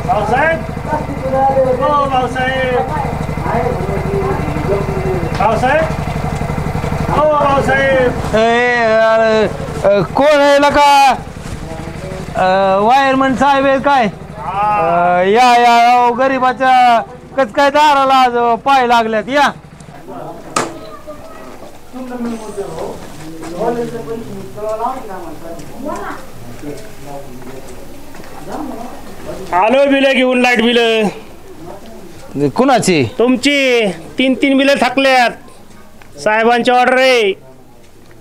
भाऊसाहेब, हो भाऊसाहेब, भाऊसाहेब, हो भाऊसाहेब. कोण आहे का? वायरमन साहेब आहे काय? या या गरीबाच्या कस काय दाराला आज पाय लागल्यात. या आलो बिल घेऊन, लाईट बिल कुणाची? तुमची. 3 बिल थकल्यात. साहेबांची ऑर्डर आहे,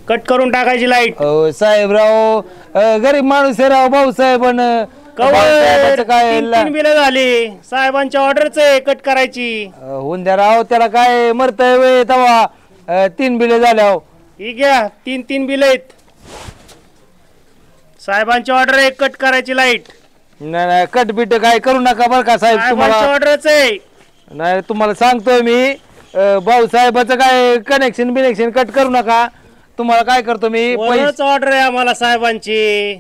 कट करून टाकायची लाईट. साहेबराव गरीब माणूस आहे राव. भाऊसाहेब काय 3 बिल झाली. साहेबांच्या ऑर्डरच आहे कट करायची. होऊन द्या राव, त्याला काय मरतय वे तवा. 3 बिल झाल्या. ठीक आहे, 3 बिल आहेत. साहेबांची ऑर्डर आहे कट करायची लाईट. नाही नाही, कटबिट काय करू नका बरं का साहेब. तुम्हाला ऑर्डरच आहे. नाही, तुम्हाला सांगतोय मी, भाऊसाहेबाचं काय कनेक्शन बिनेक्शन कट करू नका. तुम्हाला काय करतो मी, ऑर्डर आहे आम्हाला साहेबांची.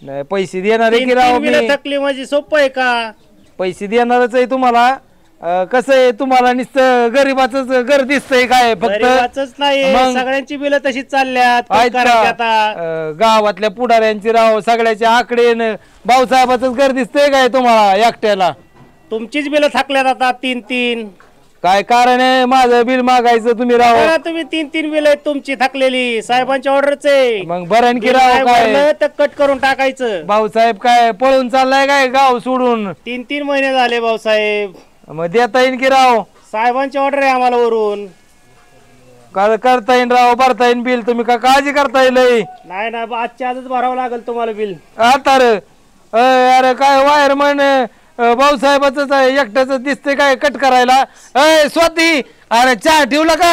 नाही, पैसे देणार आहे की राव मी. थकली माझी सोपं आहे का? पैसे देणारच आहे तुम्हाला. कसं आहे, तुम्हाला नुसतं गरीबाच घर दिसतंय काय? फक्त नाही, सगळ्यांची बिल तशीच चालल्यात. गावातल्या पुढाऱ्यांची राव सगळ्याचे आकडे. भाऊसाहेबाच घर दिसतंय काय तुम्हाला एकट्याला? तुमचीच बिल थकल्यात आता 3. काय कारण आहे माझं बिल मागायचं तुम्ही राव? तुम्ही 3 बिल आहेत तुमची थकलेली. साहेबांच्या ऑर्डरच आहे. मग बरं की राव, काय तर कट करून टाकायचं. भाऊसाहेब काय पळून चाललाय काय गाव सोडून? 3 महिने झाले भाऊसाहेब. मग देता येईन की राव? साहेबांची ऑर्डर आहे आम्हाला वरून. करता येईन राव, भरता येईन बिल. तुम्ही का काळजी करता येईल? नाही ना, आजच्या आजच भरावं लागेल तुम्हाला बिल. आता अरे काय वायरमन भाऊसाहेबाच एकट्याच दिसतंय काय कट करायला? स्वाती, अरे चहा ठेवला का?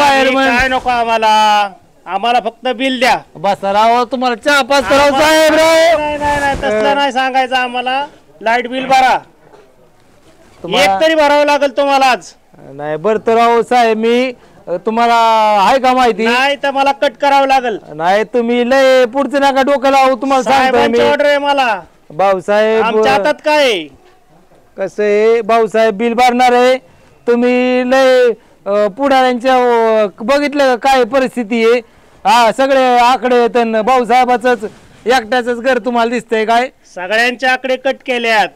वायरमन काय नको आम्हाला फक्त बिल द्या. बसा राव, तुम्हाला चहा पाच राव साहेब. नाही, तसलं नाही सांगायचं आम्हाला. लाईट बिल भरा. एक तरी भरावं लागेल तुम्हाला आज. नाही भरतो राव साहेब मी. तुम्हाला आहे का माहिती? नाही तर मला कट करावं लागेल. नाही, तुम्ही लय पुढचं नका डोकं लावू. तुम्हाला सांगतोय मी. ऑर्डर आहे मला. भाऊसाहेब आमच्या हातात काय? कसं आहे, भाऊसाहेब बिल भरणार आहे. तुम्ही लय पुढाऱ्यांच्या बघितलं काय परिस्थिती आहे. सगळे आकडे आहेत. भाऊसाहेबाच एकट्याच घर तुम्हाला दिसतंय काय? सगळ्यांचे आकडे कट केल्यात.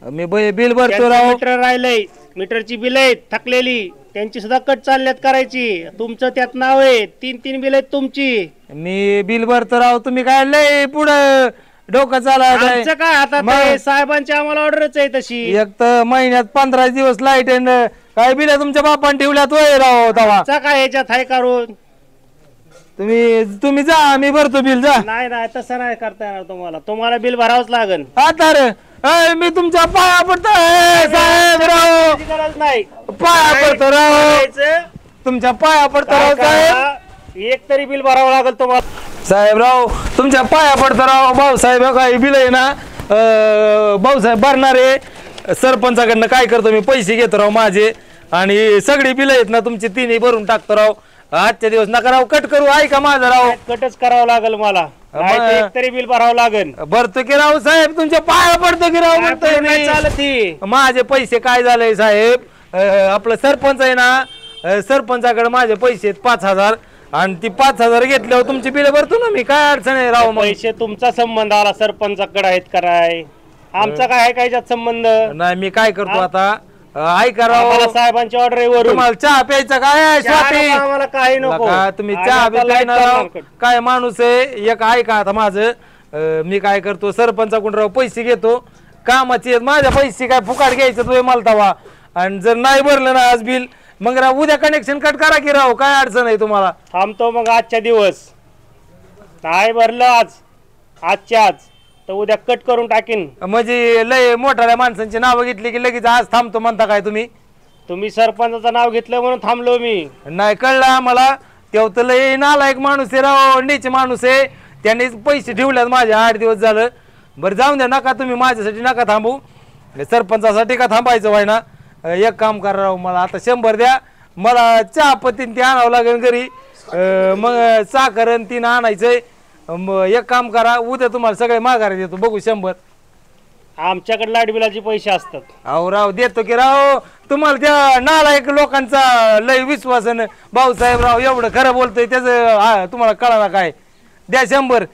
मी बिल भरतो राव. मीटर राहिलंय, मीटरची बिल आहेत थकलेली, त्यांची सुद्धा कट चालल्यात करायची. तुमचं त्यात नाव आहे. 3 बिल आहेत तुमची. मी बिल भरतो राव. तुम्ही काय लय पुढं डोकं चाला काय? आता साहेबांची आम्हाला ऑर्डरच आहे तशी. एक तर महिन्यात 15 दिवस लाईट काय बिल तुमच्या बापान ठेवल्यात वय राव तवा. काय ह्याच्यात हाय करून? तुम्ही जा, मी भरतो बिल. जा. नाही तसं नाही करता येणार तुम्हाला बिल भरावंच लागेल. आता मी तुमच्या पाया पडतोय साहेब राव. गरज नाही, पाया पडतो राव. तुमच्या पाया पडतो राव साहेब. एक तरी बिल भरावं लागेल तुम्हाला. साहेबराव तुमच्या पाया पडतो राव. भाऊसाहेब काही बिल आहे ना, भाऊसाहेब भरणारे. सरपंचाकडनं काय करतो मी, पैसे घेतो राव माझे. आणि सगळी बिल आहेत ना तुमची 3 भरून टाकतो राव. आजच्या दिवस नका राव कट करू. ऐका माझं राव, कटच करावं लागेल मला. एक तरी बिल भरावं लागेल. भरतो की राव साहेब, तुमच्या पाया पडतो की राव. नाही चालत. माझे पैसे काय झाले साहेब, आपलं सरपंच आहे ना, सरपंचाकडे माझे पैसे आहेत 5000. आणि ती 5000 घेतल्यावर तुमची बिल भरतो ना मी. काय अडचण आहे राव? पैसे तुमचा संबंध आला, सरपंचाकडे आहेत कराय. आमचा काय आहे काय संबंध नाही. मी काय करतो आता, ऐका राव, साहेबांची ऑर्डर आहे. तुम्हाला चहा प्यायचा काय? आम्हाला काही नको. तुम्ही चहा राव, काय माणूस आहे एक. ऐका आता माझं, मी काय करतो, सरपंचाकडून राव पैसे घेतो कामाचे. माझ्या पैसे काय फुकाट घ्यायचं तुम्ही मला तवा. आणि जर नाही भरलं ना आज बिल, मग राव उद्या कनेक्शन कट करा की राव. काय अडचण आहे तुम्हाला? थांबतो मग आजच्या दिवस. नाही भरलं आजच्या आज तर उद्या कट करून टाकीन. म्हणजे लय मोठ्या माणसांची नावं घेतली की लगेच आज थांबतो म्हणता काय तुम्ही? तुम्ही सरपंचाचं नाव घेतलं म्हणून थांबलो मी. नाही कळलं आम्हाला. तेव्हा तर लय नालायक माणूस आहे राव, नीच माणूस आहे. त्यांनी पैसे ठेवल्यात माझे 8 दिवस झालं. बरं जाऊन द्या, नका तुम्ही माझ्यासाठी नका थांबू, सरपंचासाठी का थांबायचं व्हाय ना. एक काम करा राव, मला आता 100 द्या, मला चहा पत्तीन ते आणावं लागेल घरी, मग साखर 3 आणायचंय. एक काम करा, उद्या तुम्हाला सगळे माघारी देतो, बघू 100. आमच्याकडे लाईट बिलाचे पैसे असतात. अहो राव देतो की राव, तुम्हाला त्या नालायक लोकांचा लय विश्वास आहे. भाऊसाहेब राव एवढं खरं बोलतोय त्याचं तुम्हाला कळाला काय. द्या 100.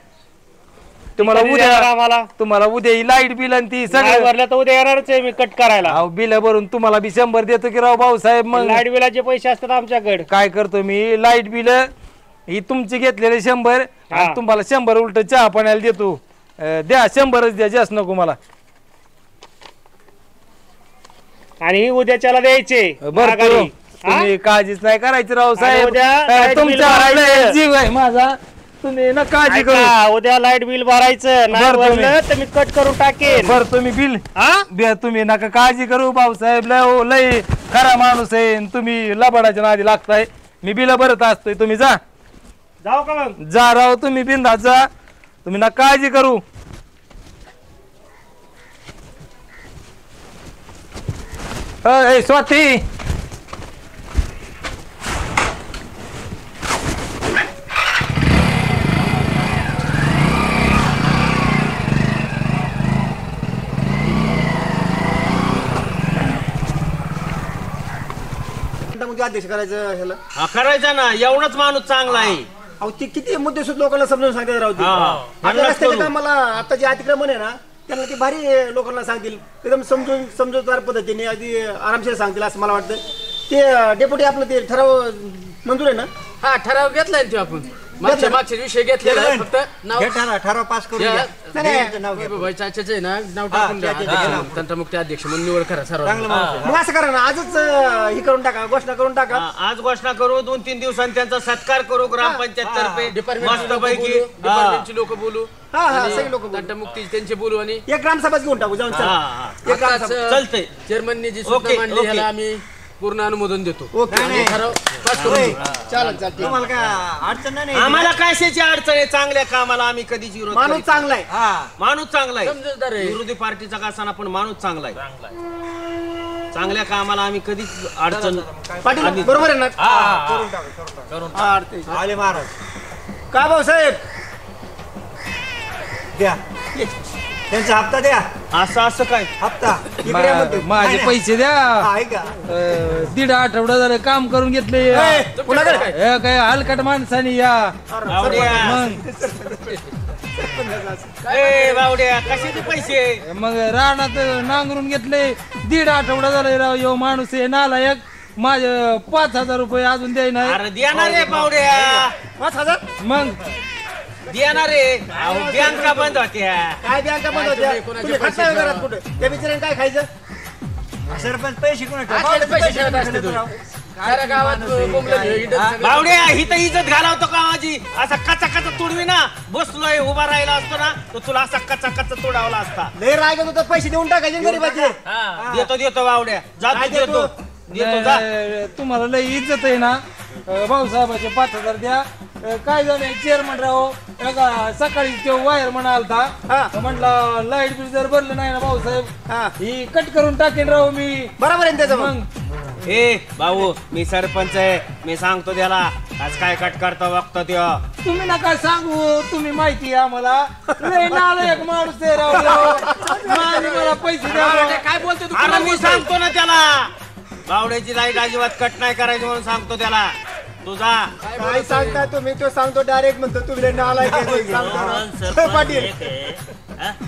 तुम्हाला कधी देणार आम्हाला? तुम्हाला उद्या ही लाईट बिल आणि ती नाही सगळं भरल्या तर उद्या येणारच आहे मी कट करायला. अहो बिल भरून तुम्हाला बी 100 देतो की राव भाऊसाहेब. मग लाईट बिलाचे पैसे असतात आमच्याकडे. काय करतो मी, लाईट बिल ही तुमची घेतलेले 100 हा. आणि तुम्हाला 100 उलट चहा पाण्याला देतो. द्या 100च द्या, जास्त नको मला. आणि उद्याच्याला द्यायचे बरं माघारी. करू. तुम्ही काळजीच नाही करायची राव साहेब, उद्या लाईट बिल तुमच्या भरायचं. जीव आहे माझा, तुम्ही ना काळजी करू. ऐका, उद्या लाईट बिल भरायचं नाही भरतो मी. भरलं तर मी कट करून टाकेन. बरं तुम्ही बिल हा तुम्ही नका काळजी करू भाऊसाहेब, लय खरा माणूस आहे आणि तुम्ही लबाडाच्या नादी लागताय. मी बिल भरत असतोय, तुम्ही जा. जाऊ का मग? जा राव तुम्ही बिंदात जा, तुम्ही ना काळजी करू. ए स्वाती, अध्यक्ष करायचं ह्याला. हा करायचा ना, एवढाच माणूस चांगला आहे. अहो ते किती मुद्दे सुद्धा लोकांना समजून सांगतात राहू. हा. आपल्या ह्यांनाच रस्त्याच्या करू. कामाला आता जे अतिक्रमण आहे ना, त्यांना ते भारी लोकांना सांगतील, एकदम समजूतदार पद्धतीने अगदी आरामशीर सांगतील असं मला वाटतं. ते डेप्युटी आपलं ते ठराव मंजूर आहे ना? हा ठराव घेतलाय ना तो आपण मागचे विषय घेतलेला आहे. फक्त नाव ठराव पास करून या- द्या. नाही, नाव घ्या. भाई चाच्याचं आहे ना, नाव टाकून द्या. तंत्रमुक्ती अध्यक्ष म्हणून निवड करा सर्व. चांगलं माणूस आहे. मग असं करा ना, आजच हे करून टाका, घोषणा करून टाका. हा, आज घोषणा करू, 2-3 दिवसांनी त्यांचा सत्कार करू ग्रामपंचायत तर्फे. डिपार्टमेंटची मस्त पैकी डिपार्टमेंटची लोक बोलू, हा हा सगळे लोक तंत्रमुक्ती त्यांचे बोलू आणि एक ग्रामसभाच घेऊन टाकू जाऊन. चला. एक ग्रामसभा. चालतंय. चेअरमनने जी ओके, सूचना मांडली ओके. ह्याला आम्ही पूर्ण अनुमोदन देतो. ओके. आणि ठराव पास करून देऊ. चालेल चालेल. तुम्हाला काय अडचण नाही. आम्हाला कशाची अडचण आहे, चांगल्या कामाला आम्ही कधीच विरोध माणूस करीत नाही. चांगला आहे. हा माणूस चांगला आहे, समजूतदार आहे. विरोधी पार्टीचा का असताना पण माणूस चांगला आहे. चांगल्या कामाला आम्ही कधीच अडचण पाटील बरोबर आहे ना? हा, अडचण. आले महाराज का भाऊसाहेब? द्या, त्यांचा हप्ता द्या. असं काय. हप्ता इकडे या म्हणतो. माझे पैसे द्या. हा, ऐका. 1.5 आठवडा झालं काम करून घेतले. ए, कुणाकडे? काय हलकट माणसानी या. बावड्या. मग ए, बावड्या कशाचे पैसे? मग रानात नांगरून घेतले. 1.5 आठवडा झाला राव. यो माणूस आहे नालायक, माझे 5,000 रुपये अजून द्याय नाही. अरे देणार रे बावड्या, 5,000? मग देणार रे. अहो, बँका बंद होत्या. काय बँका बंद होत्या? तुम्ही खात नाही घरात कुठे? त्या बिचाऱ्याने काय खायचं? सरपंच पैसे कोणा आपल्याला पैसे ठेवत असते तो. साऱ्या गावात बोंबलं हिंडत सगळं. बावड्या हिथं इज्जत घालावतो का माझी? असा कचा कचा तुडवी ना, बसलोय उभा राहिला असतो ना, तर तुला असा कचा कचा तोडावला असता. लय राग होता, पैसे देऊन टाकायचे गरीबाचे. देतो बावड्या, जा काय तू देतो. देतो जा. तुम्हाला लय इज्जत आहे ना. भाऊसाहेबाचे 5,000 द्या. काय झालं चेअरमन राव, सकाळी तो वायर म्हणालता, हा. म्हटलं लाईट बिल जर भरलं नाही ना भाऊसाहेब, हा. ही कट करून टाकेन राव मी. बरोबर आहे ना त्याचं मग. मग ए भाऊ, मी सरपंच आहे, मी सांगतो त्याला आज काय कट करता बघतो त्यो. तुम्ही नका सांगू, तुम्ही माहिती आहे आम्हाला. लय नालायक माणूस आहे राव ह्यो. माझे मला पैसे द्या राव. काय बोलतो तू? अरे मी सांगतो ना त्याला, बावड्याची लाईट अजिबात कट नाही करायची म्हणून सांगतो त्याला. तुझा काय सांगता तुम्ही? तो सांगतो डायरेक्ट म्हणतो तुम्ही लय नालायक आहे. सांगतो ना. पाटील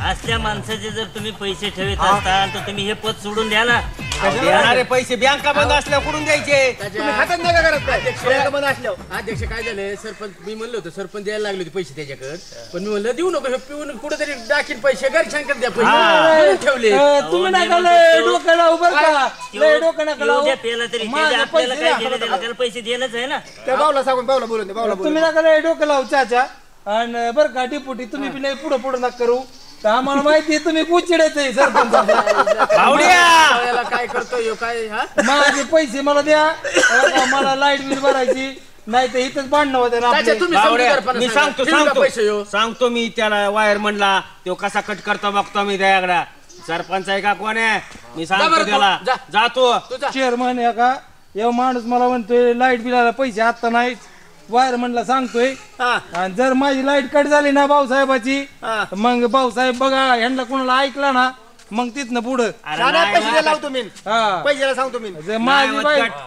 असल्या माणसाचे जर तुम्ही पैसे ठेवत असताल तर तुम्ही हे पद सोडून द्या ना. देणारे पैसे बँका बंद असल्यावर कुठून द्यायचे? तुम्ही खातात नाही का घरात? काय बँका बंद असल्यावर? अध्यक्ष काय झालंय, सरपंच मी म्हणलं होतं सरपंच द्यायला लागले होते पैसे त्याच्याकडे, पण मी म्हणलं देऊ नको, हे पिऊन कुठेतरी टाकीन पैसे, घरी शंकर द्या पैसे म्हणून ठेवले. तुम्ही नका लय डोकं लावू बरं का. लय डोकं नका लावू. उद्या पेला तरी ते माझे आपल्याला पैसे काय द्या. केलं त्याला पैसे देणंच आहे ना. त्या भाऊला सांगून भाऊला बोलून दे. भाऊला बोलून तुम्ही नका लय डोकं लावू चाचा. आणि बरं का डिपुटी, तुम्ही बी लय पुढं पुढं नका करू. तर आम्हाला माहिती आहे तुम्ही कुचिडेच आहे सरपंच. बावड्या याला काय करतो ह्यो काय? हा माझे पैसे मला द्या. मला लाईट बिल भरायची. नाही तर इथंच भांडणं होते ना तात्या, आपली. तुम्ही बावड्या, समजूतदारपणा मी सांगा. सांगतो ठेवू का पैसे सांगतो ह्यो? सांगतो मी त्याला वायर म्हणला तो कसा कट करतो बघतो मी त्याकडा सरपंच आहे का कोण आहे मी जा सांगतो बरं तू, त्याला जा. जातो तू जा. चेअरमन आहे का एव माणूस मला म्हणतोय लाईट बिलाला पैसे आता नाही वायर म्हणला सांगतोय हा आणि जर माझी लाईट कट झाली ना भाऊसाहेबाची हा. मग भाऊसाहेब बघा ह्यांना कोणाला ऐकला ना मग तिथनं पुढं अरे साध्या नाही, पैसे नाही. द्यायला लावतो मी हा पैशाला सांगतो मी जर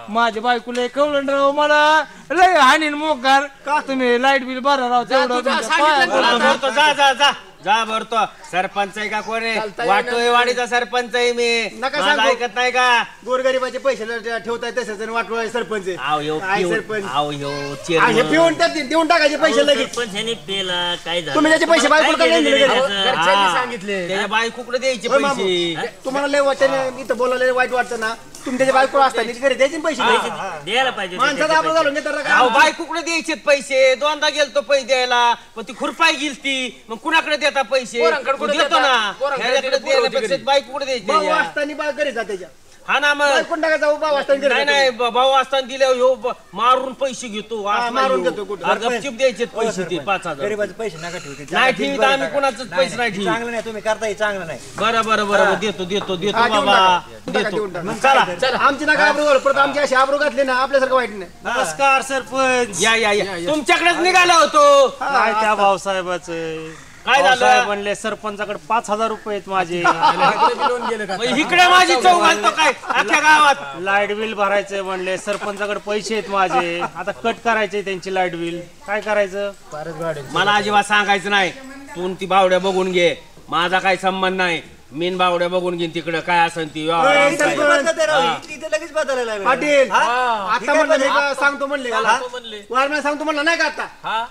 माझी बायकोला कवलं राव मला लय हानीन मोकार तुम्ही लाईट बिल भरा राव जा, तेवढं तू जा, तुमच्या सांगितलं पाया तुला. पडतो. भरतो, जा जा जा जा भरतो सरपंच आहे का कोण आहे चालतंय वाटोय ना. वाडीचा सरपंच आहे मी नका माझं सांगू. ऐकत नाही का गोरगरिबाचे पैसे ठेवताय तसंच आणि वाटोळा सरपंच आहे. आव यो काय सरपंच आव यो हा, हे पिऊन त्यात देऊन टाकायचे पैसे लगेच सरपंच ह्याने पेला काय झालं तुम्ही त्याचे पैसे तुम्हाला बायकोला काय काय घेणं दिले देणं घरी? त्याचं? घरच्यांनी सांगितले त्याच्या बायकोकडे द्यायचे होय मामू. पैसे तुम्हाला लय वाटतं इथं बोलायला वाईट वाटतं ना तुम्ही त्याच्या बायकोला असताना घरी द्यायचे ना पैसे द्यायला पाहिजे माणसाचा आपण झालो नाही तर अहो काय? बायकोकडे द्यायचे पैसे दोनदा गेलतो पैसे द्यायला पण ती खुरपाई गेलती मग कुणाकडे देता पैसे पोरांकडे कुठे देतो देता? ना पोरांकडे ह्याच्याकडे दिले, पोरं होती देण्यापेक्षा घरी. बायकोकडे द्यायचे भाऊ त्याच्या. असताना बा घरी जा त्याच्या हा ना मग बायकोन टाका जाऊ भाऊ असताना घरी नाही जा नाही भाऊ असताना दिले मारून पैसे घेतो हा, मारून घेतो कुठं. गपचिप द्यायचे पैसे ते 5,000 गरीबाचे पैसे नका ठेवते नाही ठेवीत आम्ही कोणाचेच पैसे नाही ठेवीत. चांगलं नाही तुम्ही करताय चांगलं नाही बरं बरं बरं देतो देतो देतो हा, देऊन बाबा टाका. टाका, देतो देऊन टाका. मग चला चला. आमची नका आबरू घालू, परत आमची अशी आबरू घातली ना आपल्यासारखं वाईट नाही नमस्कार सरपंच या या या तुमच्याकडेच निघालो होतो काय त्या भाऊसाहेबाचं काय झालं? भाऊसाहेब म्हणले सरपंचाकडे 5,000 रुपये आहेत माझे लोन गेलं का मग इकडे माझी चौ घालतो काय अख्ख्या गावात लाईट बिल भरायचंय म्हणले सरपंचाकडे पैसे आहेत माझे आता कट करायचे त्यांची लाईट बिल काय करायचं फारच गाडी मला अजिबात सांगायचं नाही तू ती बावड्या बघून घे माझा काही संबंध नाही मीन बावड्या बघून घेईन तिकडे काय असेल ती व्यवहार होय, आमचा आहे. सरपंच. इथे लगेच बदलायला लागलं. पाटील हा? आता म्हणलं नाही का सांगतो म्हणले वारम्या सांगतो म्हणलं नाही का आता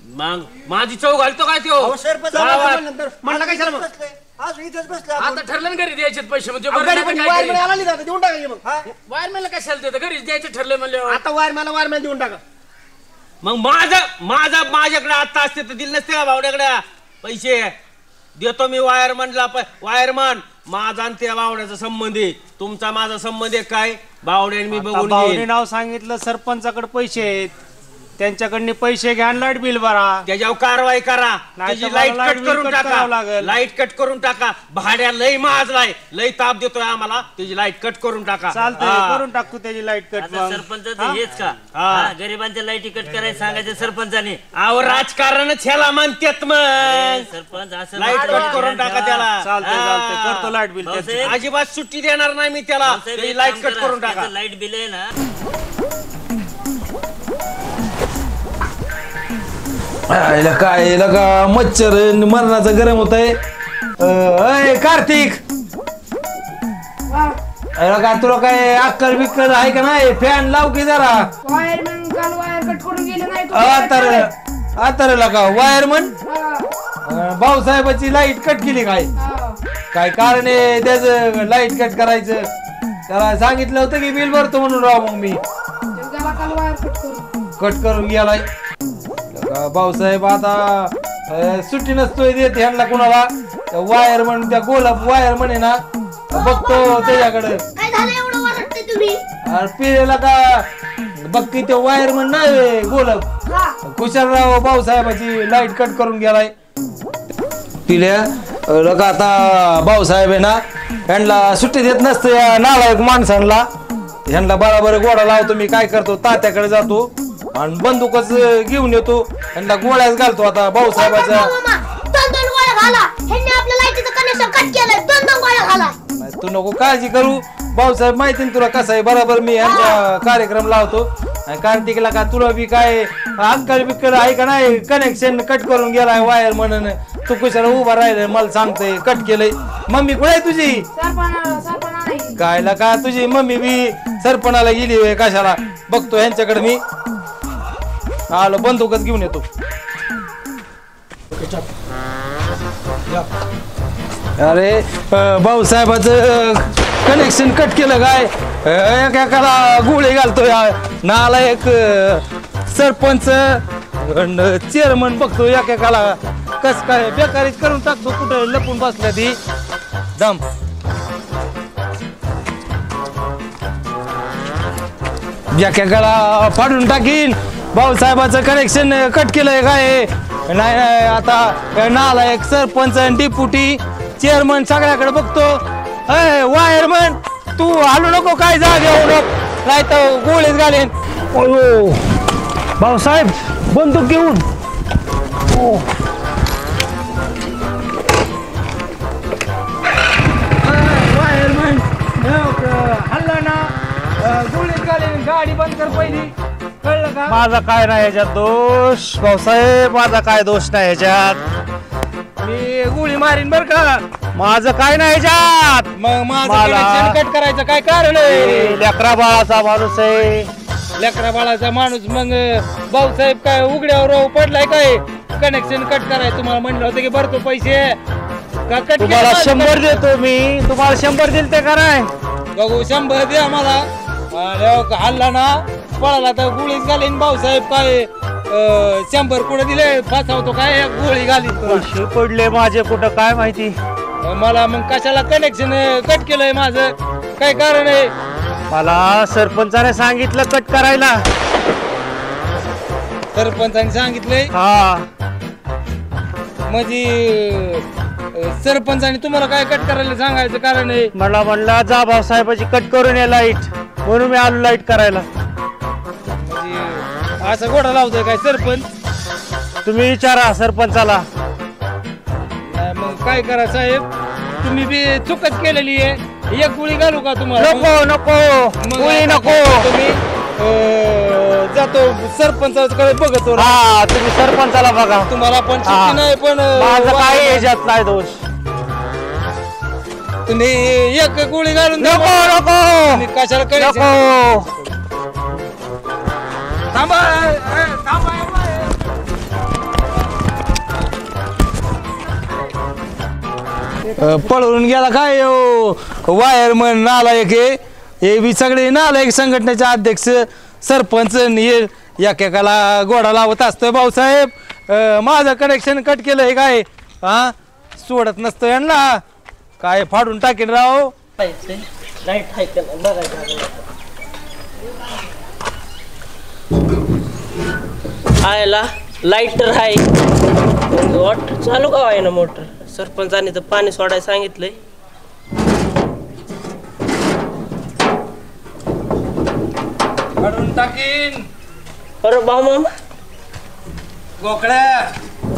मग माझी चौ घालतो काय अहो, तो सरपंच गावात. नंतर म्हणलं कशाला मग बसले. आज इथेच बसले आपण. आता ठरलं ना घरी द्यायचे पैसे म्हणजे घरी पण वायरमॅन आला नाही का? आता देऊन टाका मग हा? वायरमॅनला कशाला देतं घरी द्यायचे ठरले म्हणले आता वायरमॅन देऊन टाका मग माझ्याकडे आता असते तर दिले नसते का बावड्याकडे पैसे देतो मी वायरमन माझा आणि त्या बावड्याचा संबंध आहे तुमचा माझा संबंध आहे काय बावड्याने मी आता बघून भाऊने घेईन. नाव सांगितलं सरपंचाकडे पैसे आहेत त्यांच्याकडनं पैसे घ्या आणि लाईट बिल भरा त्याच्यावर कारवाई करा नाही तर त्याची मला लाईट लाईट कट बिल करून कट टाका करावं लागेल. लाईट कट करून टाका भाड्या लय माजलाय लय ताप देतोय आम्हाला त्याची लाईट कट करून टाका चालतंय हा. करून टाकतो त्याची लाईट कट आता सरपंचाचं हेच का हा. हा, गरिबांच्या लाईटी कट करायचं सांगायचं सरपंचाने अहो राजकारणच ह्याला म्हणतात मग सरपंच असं लाईट कट करून टाका त्याला चालतंय चालतंय हा. करतो लाईट बिल त्याचं. भाऊसाहेब, अजिबात सुट्टी देणार नाही मी त्याला भाऊसाहेब, त्याची एक लाईट काम कट करा. करून टाका त्याचं लाईट बिल आहे ना काय का मच्छर मरणाचं गरम होत आहे कार्तिक का तुला काय अक्कल बिक्कल आहे का नाही फॅन लाव की जरा वायरमॅन काल वायर कट करून गेले नाही आता का वायरमन भाऊसाहेबाची लाईट कट केली काय कारण आहे त्याचं लाईट कट करायचं त्याला सांगितलं होतं की बिल भरतो म्हणून राव मग मी काल वायर कट करून कट करून गेलाय भाऊसाहेब आता सुट्टी नसतोय देत ह्यांना कुणाला वायर म्हण त्या गोलाप वायर म्हणे ना बघतो त्याच्याकडे काय झालं एवढं वाटतंय तुम्ही पिलेला का बघ की ते वायर म्हण नाही गोलाप कुशलराव भाऊसाहेबाची लाईट कट करून गेलाय पिल्या लगा आता भाऊसाहेब आहे ना ह्यांना सुट्टी देत नसतं या नालायक माणसांना ह्यांना बराबर गोडा लावतो मी काय करतो तात्याकडे जातो आणि बंदूकच घेऊन येतो ह्यांना गोळ्याच घालतो आता भाऊसाहेबाच्या दोन गोळ्या घाला ह्यांनी आपल्या लाईटीचं कनेक्शन कट केलंय दोन गोळ्या घाला तू नको काळजी करू भाऊसाहेब माहिती ना तुला कसं आहे बरोबर मी ह्यांचा कार्यक्रम लावतो आणि कार्तिकला का तुला बी काय अक्कल बिक्कल आहे का नाही कनेक्शन कट करून गेलाय वायर म्हणून तू कशाला उभा राहिलाय मला सांगतोय कट केलंय मम्मी कुठे आहे तुझी कायला का तुझी मम्मी बी सरपणाला गेली होय कशाला बघतो ह्यांच्याकडे मी आलो बंदूकच घेऊन येतो अरे भाऊसाहेबाचं कनेक्शन कट केलं काय एकाला गोळी घालतोय नाला एक सरपंच चेअरमन बघतो एकाला कस काय बेकारीच करून टाकतो कुठं लपून बसल्या ती दम एकाला फाडून टाकीन भाऊसाहेबाचं कनेक्शन कट केलंय काय? नाही नाही, आता नालायक सरपंच डिप्युटी चेअरमन सगळ्याकडे बघतो. वायरमन तू हालू नको, काय जागे नाही तर गोळीच घालेन. भाऊसाहेब बंदूक घेऊन. वायरमन हल्ला ना, गोळीच घालेन. गाडी बंद कर पहिली, कळलं का? माझा काय नाही ह्याच्यात दोष भाऊसाहेब, माझा काय दोष नाही ह्याच्यात. मी गोळी मारीन बर का. माझं काय नाही ह्याच्यात. मग माझं मला- कनेक्शन कट करायचं काय कारण आहे? लेकरा बाळाचा माणूस आहे. लेकरा बाळाचा माणूस मग भाऊसाहेब काय उघड्यावर राहू पडलाय काय? कनेक्शन कट करायचं तुम्हाला म्हणलं होतं की भरतो पैसे का कट? तुम्हाला 100 देतो मी. तुम्हाला 100 दिल ते कराय. बघू 100 द्या मला. हल्ला ना पळाला तर गोळीच घालीन. भाऊसाहेब काय 100 कुठे दिले? फसवतो काय? गोळी घालीन तुला. पैसे पडले माझे कुठं काय माहिती. मला मग कशाला कनेक्शन कट केलंय माझं? काय कारण आहे? मला सरपंचाने सांगितलं कट करायला. सरपंचाने सांगितलंय हा, म्हणजे सरपंचाने तुम्हाला काय कट करायला सांगायचं कारण आहे? मला म्हणला जा भाऊसाहेबाची कट करून ये लाईट, म्हणून मी आलो लाईट करायला. म्हणजे असं घोडा लावतोय काय सरपंच? तुम्ही विचारा सरपंचाला. नाही, मग काय करा साहेब, तुम्ही बी चुकच केलेली आहे. एक गोळी घालू का तुम्हाला? नको नको मग गोळी आता नको. तुम्ही जातो सरपंचाकडे बघतो. हा, तुम्ही सरपंचाला बघा. तुम्हाला पण हा. सुट्टी नाही, पण माझं काही ह्याच्यात नाही दोष. तुम्ही एक गोळी घालून द्या. नको नको तुम्ही कशाला करायचं? नको. थांबा थांबा. पळून गेला काय वायरमन नालायक आहे. हे बी सगळे नालायक संघटनेचे अध्यक्ष सरपंच एकेकाला घोडा लावत असतोय. भाऊसाहेब माझं कनेक्शन कट केलंय काय? हा, सोडत नसतं यांना. काय फाडून टाकेन राव. आयला लाईटर आहे. वॉटर चालू का आहे ना मोटर? सरपंचाने तर पाणी सोडायला सांगितलंय. फाडून टाकीन. अरे बा मामा, गोकळ्या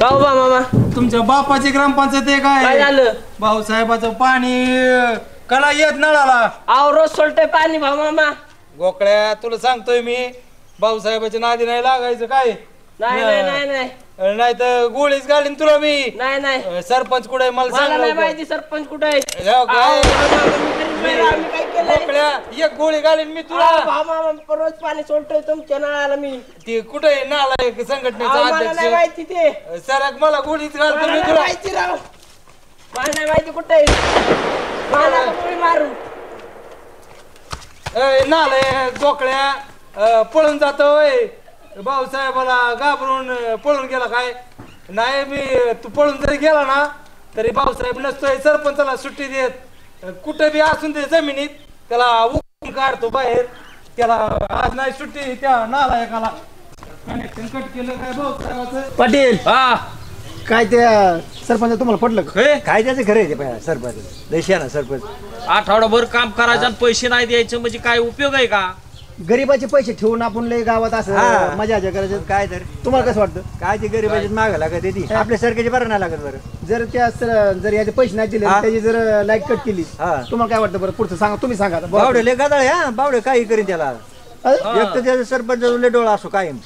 का हो बा मामा, तुमच्या बापाची ग्रामपंचायत आहे काय काय? झालं? भाऊसाहेबाचं पाणी कला येत नळाला. आव रोज सोडतोय पाणी बा मामा. गोकळ्या तुला सांगतोय मी, भाऊसाहेबाच्या नादी नाही लागायचं काय? नाही नाही नाही नाही नाही तर गोळीच घालीन तुला मी. नाही नाही, सरपंच कुठे मला मला नाही सांग. माहिती सरपंच कुठे आहे. हो काय? आव, बा मामा, मी गरीब आहे, आम्ही काय केलंय? गोकळ्या एक गोळी घालीन मी तुला. आव, बा मामा, रोज पाणी सोडतोय तुमच्या नळाला मी. ते कुठे नालायक आव, संघटनेचा मला नाही अध्यक्ष माहिती ते. सरक मला गोळीच घालतो मला मी नाही तुला. माहिती राव, मला नाही माहिती कुठे आहे. मला नका गोळी मारू. नालायक गोकळ्या पळून जातोय. भाऊसाहेबाला घाबरून पळून गेला काय? नाही मी, तू पळून जरी गेला ना तरी भाऊसाहेब नसतोय सरपंचाला सुट्टी देत. कुठे बी असून दे जमिनीत त्याला उकळून काढतो बाहेर. त्याला आज नाही सुट्टी त्या नालायकाला. कनेक्शन कट केलं काय भाऊसाहेबाचं? पाटील हा, काय त्या सरपंच तुम्हाला पडलं का? काय त्याचं खरं आहे ते पाहिजे सरपंच देशिया ना सरपंच. आठवडाभर काम करायचं आणि पैसे नाही द्यायचे म्हणजे काय उपयोग आहे का? गरीबाचे पैसे ठेवून आपण लय गावात हा. असं मजा करायचं. काय तर तुम्हाला कसं वाटतं? काय ते गरीबाची माग लागत ती आपल्या सरकारची बरं नाही लागत बरं. जर त्या जर याचे पैसे नाही दिले हा. त्याची जर लाईट कट केली हा. तुम्हाला काय वाटतं? बरं पुढचं सांगा, तुम्ही सांगा आता. बावडे लय गदाळ आहे हा. बावडे काही करीन त्याला. अरे, एक तर त्याचा सरपंच लय डोळा असो कायम.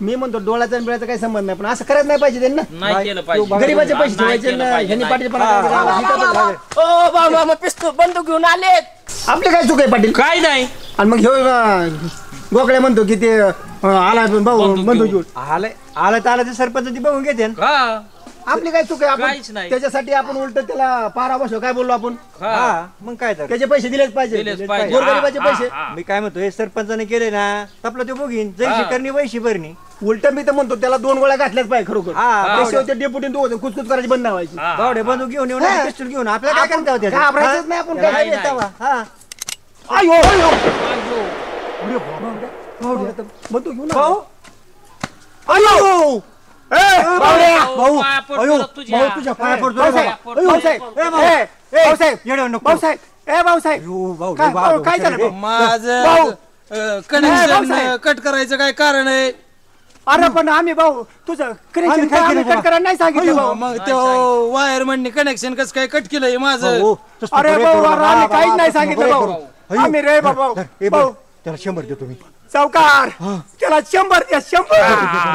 मी म्हणतो डोळ्याचा आणि बिळाचा काही संबंध नाही, पण असं करायला नाही पाहिजे त्यांना. नाही केलं पाहिजे. गरीबाचे पैसे नाही ठेवायचे केलं ना, पाहिजे, ह्यांनी नाही. पाटील पण ओ बा मामा, पिस्तूल बंदूक घेऊन आलेत. आपले काय चूक आहे पाटील? काय नाही. आणि मग ह्यो गोकळ्या म्हणतो की ते आला भाऊ बंदूक घेऊन. आलं तर आलं ते सरपंच ती बघून घेते ना. हा, आपली काय चूक आहे? काहीच आपण नाही. त्याच्यासाठी आपण उलट त्याला पारा बसलो. काय बोललो आपण? हा मग काय तर. त्याचे पैसे दिलेच पाहिजे. दिलेच पाहिजे. गोरगरिबाचे हा, पैसे. हा, हा. मी काय म्हणतो हे सरपंचाने केले ना आपलं ते बघीन जैशी करणी वैशी भरणी. उलट मी तर म्हणतो त्याला 2 गोळ्या घातल्याच पाहिजे खरोखर. हा. त्याशिवाय ते डेप्युटी दोघं खुसखुस करायची बंद व्हायची. हा. बावडे बंदूक घेऊन येऊन हा. पिस्तूल घेऊन आपल्याला काय करता होत्या? घाबरायचंच नाही आपण. काय काय नाही. देतावा? हा आयो, आयो. अरे बाबा, बावडे आता बंदूक घेऊन आला. अयो बावड्या. भाऊ पाया पडतो अयो ना तुझ्या. भाऊ तुझ्या पाया पडतो रे भाऊसाहेब, बाबा. अयो, भाऊसाहेब, ए, भाऊ. भाऊसाहेब येडे नको. भाऊसाहेब भाऊसाहेब अयो, भाऊ, काय भाऊ, काय झालं भाऊ? माझं भाऊ. कनेक्शन भाऊसाहेब. कट करायचं काय कारण आहे अरे पण आम्ही भाऊ तुझं कनेक्शन आम्ही काय केलं कट बाबा? करायला नाही सांगितलं भाऊ. मग ते वायरमनने कनेक्शन कसं काय कट केलंय माझं भाऊ, तसं अरे नको रे भाऊ करू अरे बाबा, आम्ही काहीच बाबा, नाही तसं सांगितलं नको रे भाऊ. करू. आम्ही रे भाऊ ए, भाऊ त्याला 100 देतो मी. चौकार त्याला 100 द्या 100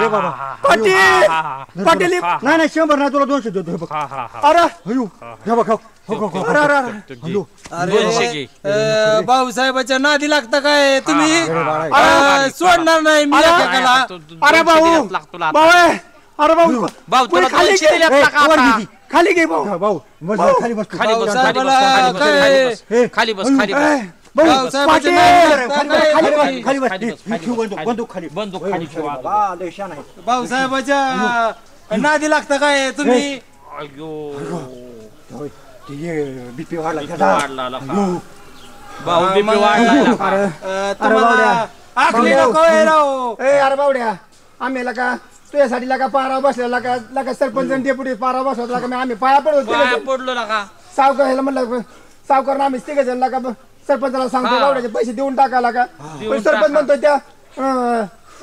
रे बाबा पाटील पाटील नाही नाही 100 नाही तुला 200 देतो हे बघ. अरे अयो हे बघ हो अरे अरे अरे. अयो अरे भाऊसाहेबाच्या नादी लागता काय तुम्ही अरे, सोडणार नाही मी एकेकाला. अरे भाऊ भाऊ आहे. अरे भाऊ भाऊ तुला खाली 200 घे. दिल्यात ए, ना का वर आता? किती? खाली घे भाऊ भाऊ बस खाली बस तू. खाली बस, खाली बस, भाऊसाहेबाला खाली बस, काय खाली बस. ए, खाली बस, खाली ए, बस. भाऊ भाऊसाहेबाच्या पाटील नादी लागता खाली काय? बस, खाली बस, खाली खाली बस. खाली बस, ही ठेव बंदूक बंदूक खाली बंदूक खाली ठेव. बाबा लय शान आहे. भाऊसाहेबाच्या नादी लागता काय तुम्ही अयो ते बीपी वाढला त्याचा. वाढला लका. भाऊ BP वाढलाय लका. तुम्हाला आखली नको आहे राव. ए अरे बावड्या आम्ही लका तुझ्यासाठी लका पारा बसलेला लका सरपंच आणि डेप्युटी पारा बसवला का आम्ही पाया पाया पडतो पडलो लका. सावकार ह्याला म्हणलं सावकार आम्ही तिघ जण लका सरपंचाला सांगतो बावड्याचे पैसे देऊन टाकायला का पण सरपंच म्हणतो त्या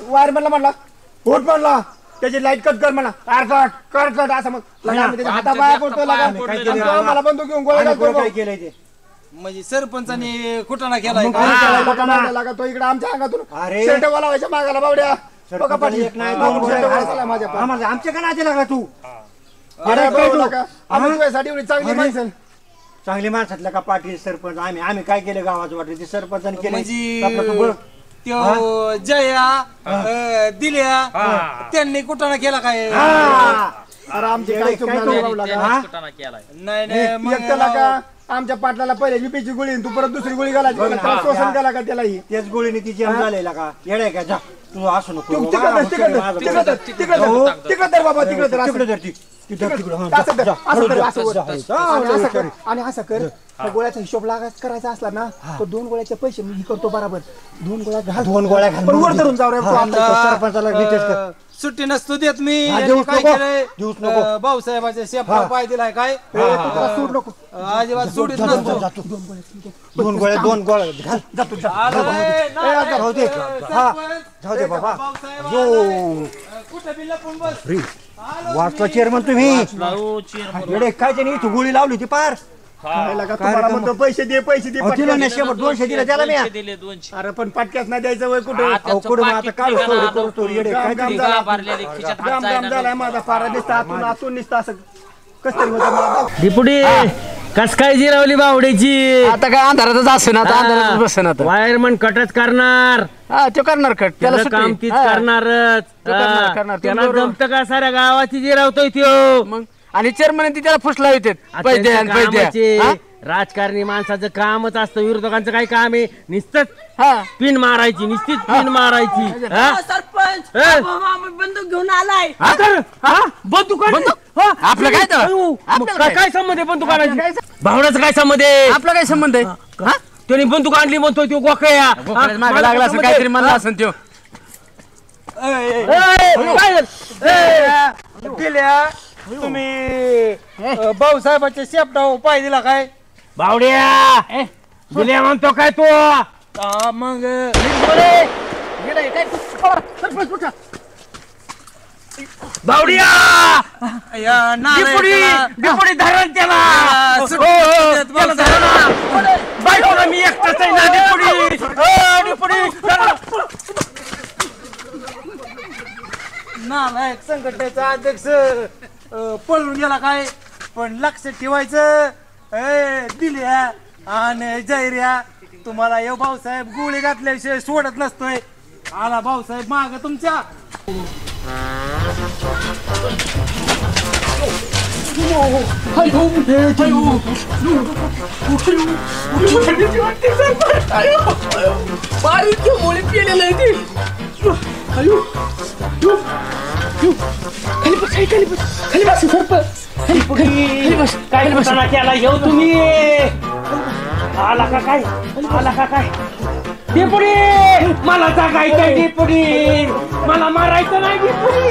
वायरमॅनला म्हणला होट म्हणला त्याची लाईट कट कर म्हणा कट असं मग लगा आम्ही त्याच्या हाता पाया पडतो लगा आणि तो मला बंदूक घेऊन गोळा आणि घालतो काय केलंय ते म्हणजे सरपंचाने कुटाणा केलाय मग का? कोणी त्याला मोठा मारला लागा तो इकडे आमच्या अंगातून अरे. शर्ट वालावायच्या मागाला बावड्या बघा पाटील एक नाही, दोन दोन शर्ट गोळ्या वाला माझ्या पायात. आम्हाला आमच्या का नादी लागला तू अरे भाऊ नका. आम्ही तुझ्यासाठी एवढी चांगली माणसं चांगली माणसातल्या का पाटील सरपंच आम्ही काय केलं गावाचं वाटलं ते सरपंचाने केलं म्हणजे आपलं तू बघ. त्यो जया दिल्या त्यांनी कुटाणा केला काय हा. अरे आमची काय चूक काय नाही तू- बाबा त्यांनीच लागा. कुटाणा केलाय. नाही नाही मग एकट्याला का आमच्या पाटलाला पहिले बीपीची गोळी आणि तू परत दुसरी गोळी घालायची त्याला शोषण केला का त्यालाही तेच गोळीने तिची जम झालेला का येडाय का जा तू असू नको तू बाबा, तिकडं माझं तिकडं बघ. तिकडं तर बाबा तिकडं तर तिकडे असं धर ती. ती धर तिकडं, हा, असं जा, कर, जा, असं कर, जा, असं जा, कर. जा, आणि जा, असं जा, कर जा. आणि असं कर त्या गोळ्याचा हिशोब करायचा असला ना तर 2 गोळ्याचे पैसे मी करतो बरोबर 2 गोळ्या घाल 2 गोळ्या घाल पण वर धरून जाऊ रे हा, आपल्या सरपंचाला डिटेल्स कर. सुट्टी नसतो देत मी हा, यांनी देऊच काय नको, केलंय देऊच नको. भाऊसाहेबाच्या शेपटा पाय दिलाय काय तू त्याला सूट नको अजिबात सोडीत जा, जा, नसतो जा, तू. 2 गोळ्या घाल जातो जा जाऊ दे हा जाऊ दे बाबा जो कुठे बी लपून बस रे वाचला चेअरमन तुम्ही भाऊ चेअरमन. येडे काय त्याने इथं गोळी लावली होती पार तुम्हाला म्हणतो पैसे दे अहो, तिला नाही शेवट 200 दिला त्याला मी 200 दिले 200. अरे पण पाटक्याच नाही द्यायचं वय कुठे हा, अहो त्यांचं कुठं मग आता पाकीट काय निघालं स्टोरी आता. करतो रे काय गाम ते? झाला. गा भरलेले खिशात हात गाम जायना झालाय माझा पारा दिसता आतून आतून निसता असं कस तरी होतं मला. डिपुटी कस काय जिरावली बावड्याची आता काय अंधारातच असेल आता अंधारातच बसेन आता वायरमन कटच करणार हा तो करणार कट त्याला त्याचं काम सुट्टी तीच हा. करणारच तो करणार, करणार. त्याला तुम्ही जमत का साऱ्या गावाची जिरावतोय त्यो मग आणि चेअरमन ती त्याला फुसला येते आता पैसे द्या त्यांचं आणि पैसे कामाचे द्या हा? राजकारणी माणसाचं कामच असतं विरोधकांचं काय काम आहे नुसतंच हा पिन मारायची निश्चित पिन मारायची हा? सरपंच ए? बंदूक घेऊन आलाय बंदूक आपलं काय तर? आपलं काय काय? काय संबंध आहे बंदूक आणायची भावनाचं काय संबंध आहे आपला काय संबंध आहे हा? त्याने बंदूक आणली म्हणतोय तो गोखया गोखल्याच्या मागे लागला असेल काहीतरी म्हणला असेल त्यो दिल्या तुम्ही भाऊसाहेबाच्या शेपटा पाय दिला काय बावड्या दिल्या म्हणतो काय तो मग बावड्या या डिपुडी नालायकाला- डिपुडी धरण त्याला हा, सुट्टी देत त्याला भाऊसाहेब. धरा ना. बायकोला मी एकटाच आहे ना डिपुडी डिपुडी धरा. नालायक संघटनेचा अध्यक्ष पळून गेला काय पण लक्षात ठेवायचं दिल्या आणि जैर्या तुम्हाला यो भाऊसाहेब गोळी घातल्याशिवाय सोडत नसतोय आला भाऊसाहेब माग तुमच्या काय घटना केला येऊ तुम्ही आला का काय आला का काय डेपुटी मला जागायचंय डेपुटी मला मारायचं नाही डेपुटी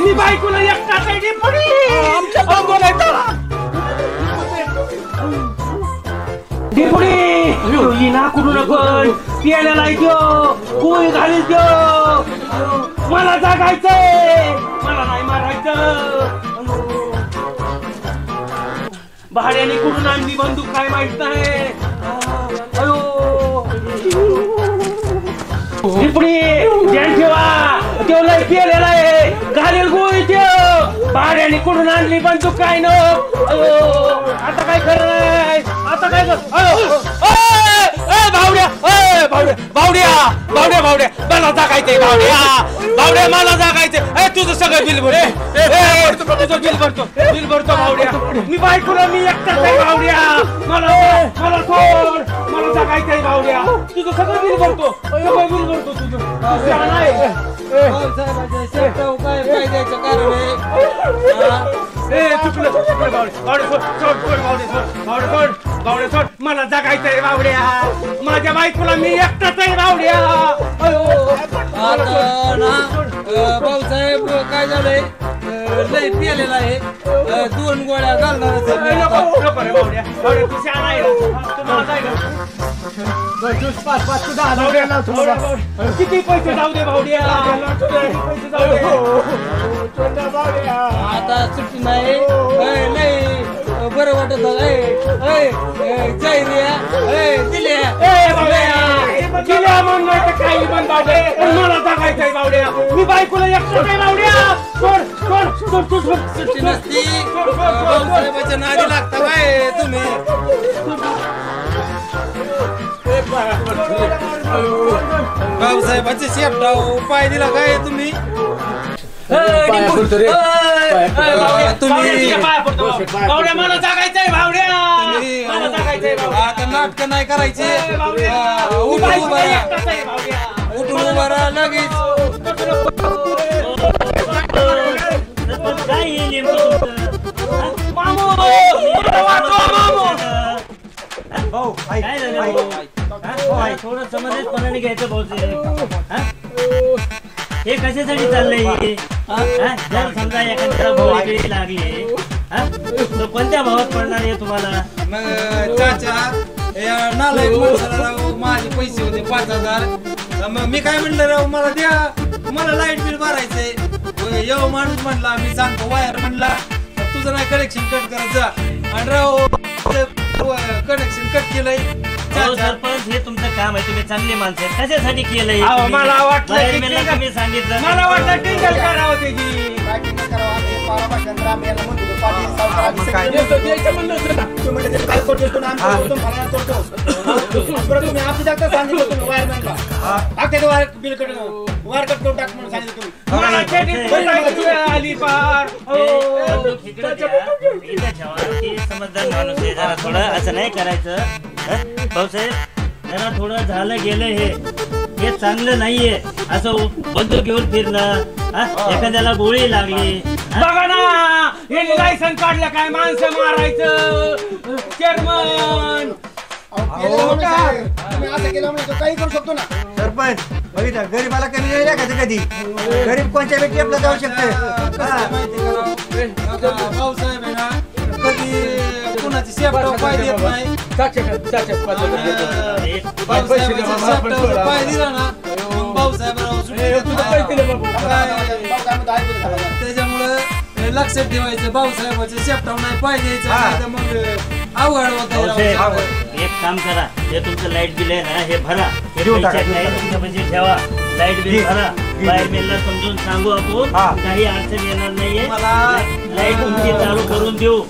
मी बायकोला एकटाच आहे डेपुटी आमच्या बोलायचं डेपुटी ना करू नको पियाला गोळी घालील मला जागायचंय मला नाही मारायचं भाड्याने कुठून आणली बंदूक काय माहित नाही ध्यान ठेवा तो लय पिलेला आहे घालेल गोळी देव भाड्याने कुठून आणली बंदूक काय न आता काय करणार आता काय भावड्या भावड्या भावड्या भावड्या भावड्या मला जागायचंय भावड्या मला जागायचंय तुझं सगळं बिल भरतो तुझं बिल भरतो भावड्या मी बायकोला मी एकटाच आहे भावड्या मला मला सोड मला जागायचंय भावड्या तुझं सगळं बिल भरतो तुझं मला जगायचंय बावड्या माझ्या बायकोला मी एकटाच आहे बावड्या भाऊसाहेब काय झालंय लय पिलेला आहे 2 गोळ्या घालणार किती पैसे जाऊ दे भावड्या आता सुट्टी नाही लय बरं वाटत काही पण मला जगायचंय बावड्या मी बायकोला एकटाच आहे बावड्या सुट्टी नसती भाऊसाहेबाच्या नादी लागता काय तुम्ही भाऊसाहेबाचे शेपटाव उपाय दिला काय तुम्ही मला जागायचंय भावड्या आता नाटक नाही करायचे उठून उभा राहा लगेच काय येईल काय झालं थोडं समजपणाने घ्यायचं भाऊ हे कशासाठी चाललंय जर समजा एखाद्याला गोळी लागली तर कोणत्या भावात पडणार आहे तुम्हाला मग चाचा नालायक माणसाला राव माझे पैसे होते 5000 मग मी काय म्हणलं राव मला द्या मला लाईट बिल भरायचंय येऊ माणूस म्हणला मी सांगतो वायर म्हणला तुझं नाही कनेक्शन कट करत जा आणि राव कनेक्शन कट केलंय सरपंच हे तुमचं काम आहे तुम्ही चांगले माणसं आहेत कशासाठी केलंय मला वाटलं तुम्ही सांगितलं मला वाटलं टिंगल करावं त्याची समजदार माणूस आहे जरा थोडं असं नाही करायचं भाऊसाहेब जरा थोडं झालं गेलं हे चांगलं नाहीये असं बंदूक घेऊन फिरणं एखाद्याला गोळी लागली बघा ना हे लायसन काढलं काय माणसं मारायचं चेअरमन काही करू शकतो ना सरपंच बघितलं गरीबाला कमी नाही लागायचं कधी गरीब कोणत्या व्यक्ती आपला जाऊ शकते भाऊसाहेब आहे ना कधी कुणाची शेपटावर पाय देत नाही पाय दिला ना भाऊसाहेब त्याच्यामुळं लक्षात ठेवायचं भाऊसाहेबाच्या शेपटावर नाही पाय द्यायचं मग अवघड होत एक काम करा हे तुमचं लाईट बिल आहे ना हे भरा हे तुमच्या म्हणजे ठेवा लाईट बिल भरा बाहेर मेलला समजून सांगू आपण काही अडचण येणार नाहीये लाईट तुमची चालू करून देऊ